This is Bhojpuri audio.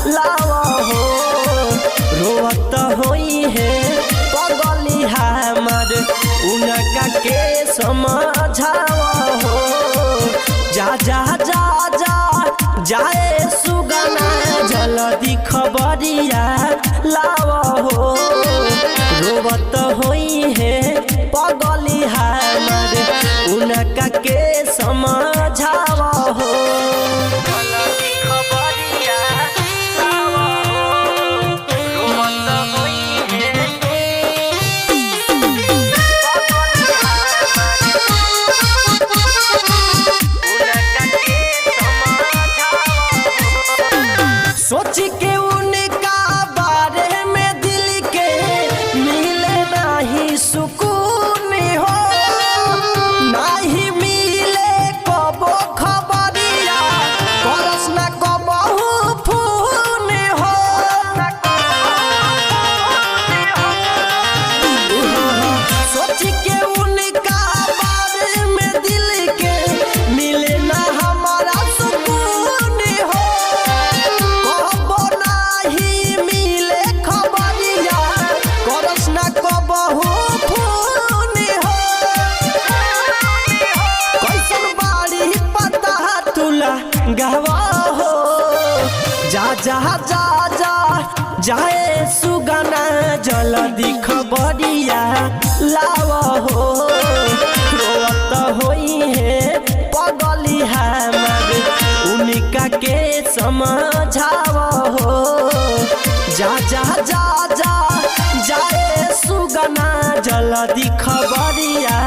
लावा हो। रोवत होई है पगली हमार उनका के समझावा हो। जा जा जा जा जाए सुगना जल्दी खबरिया लावा हो। रोवत होई है पगली हमार उनका के समझावा हो। जल्दी खबरिया लावा हो। रोवत होई है पगली हमार उनका के समझावा हो। सोच के उनका बारे में दिल के मिले नहीं सुकून हो। नहीं मिले कबो खबरिया करस न कबहू फोन हो। सोच के उनका बारे में दिल के मिले ना हमारा सुकून हो। कबो नहीं मिले खबरिया करस न कबहू फोन हो। कैसन बाड़ी पता तुला गवा हो। जा जा जा जा जाए सुगना जल्दी खबरिया लावा हो। रोवत होई है पगली हमार उनका के समझावा हो। जा जा जा जा जाए सुगना जल्दी खबरिया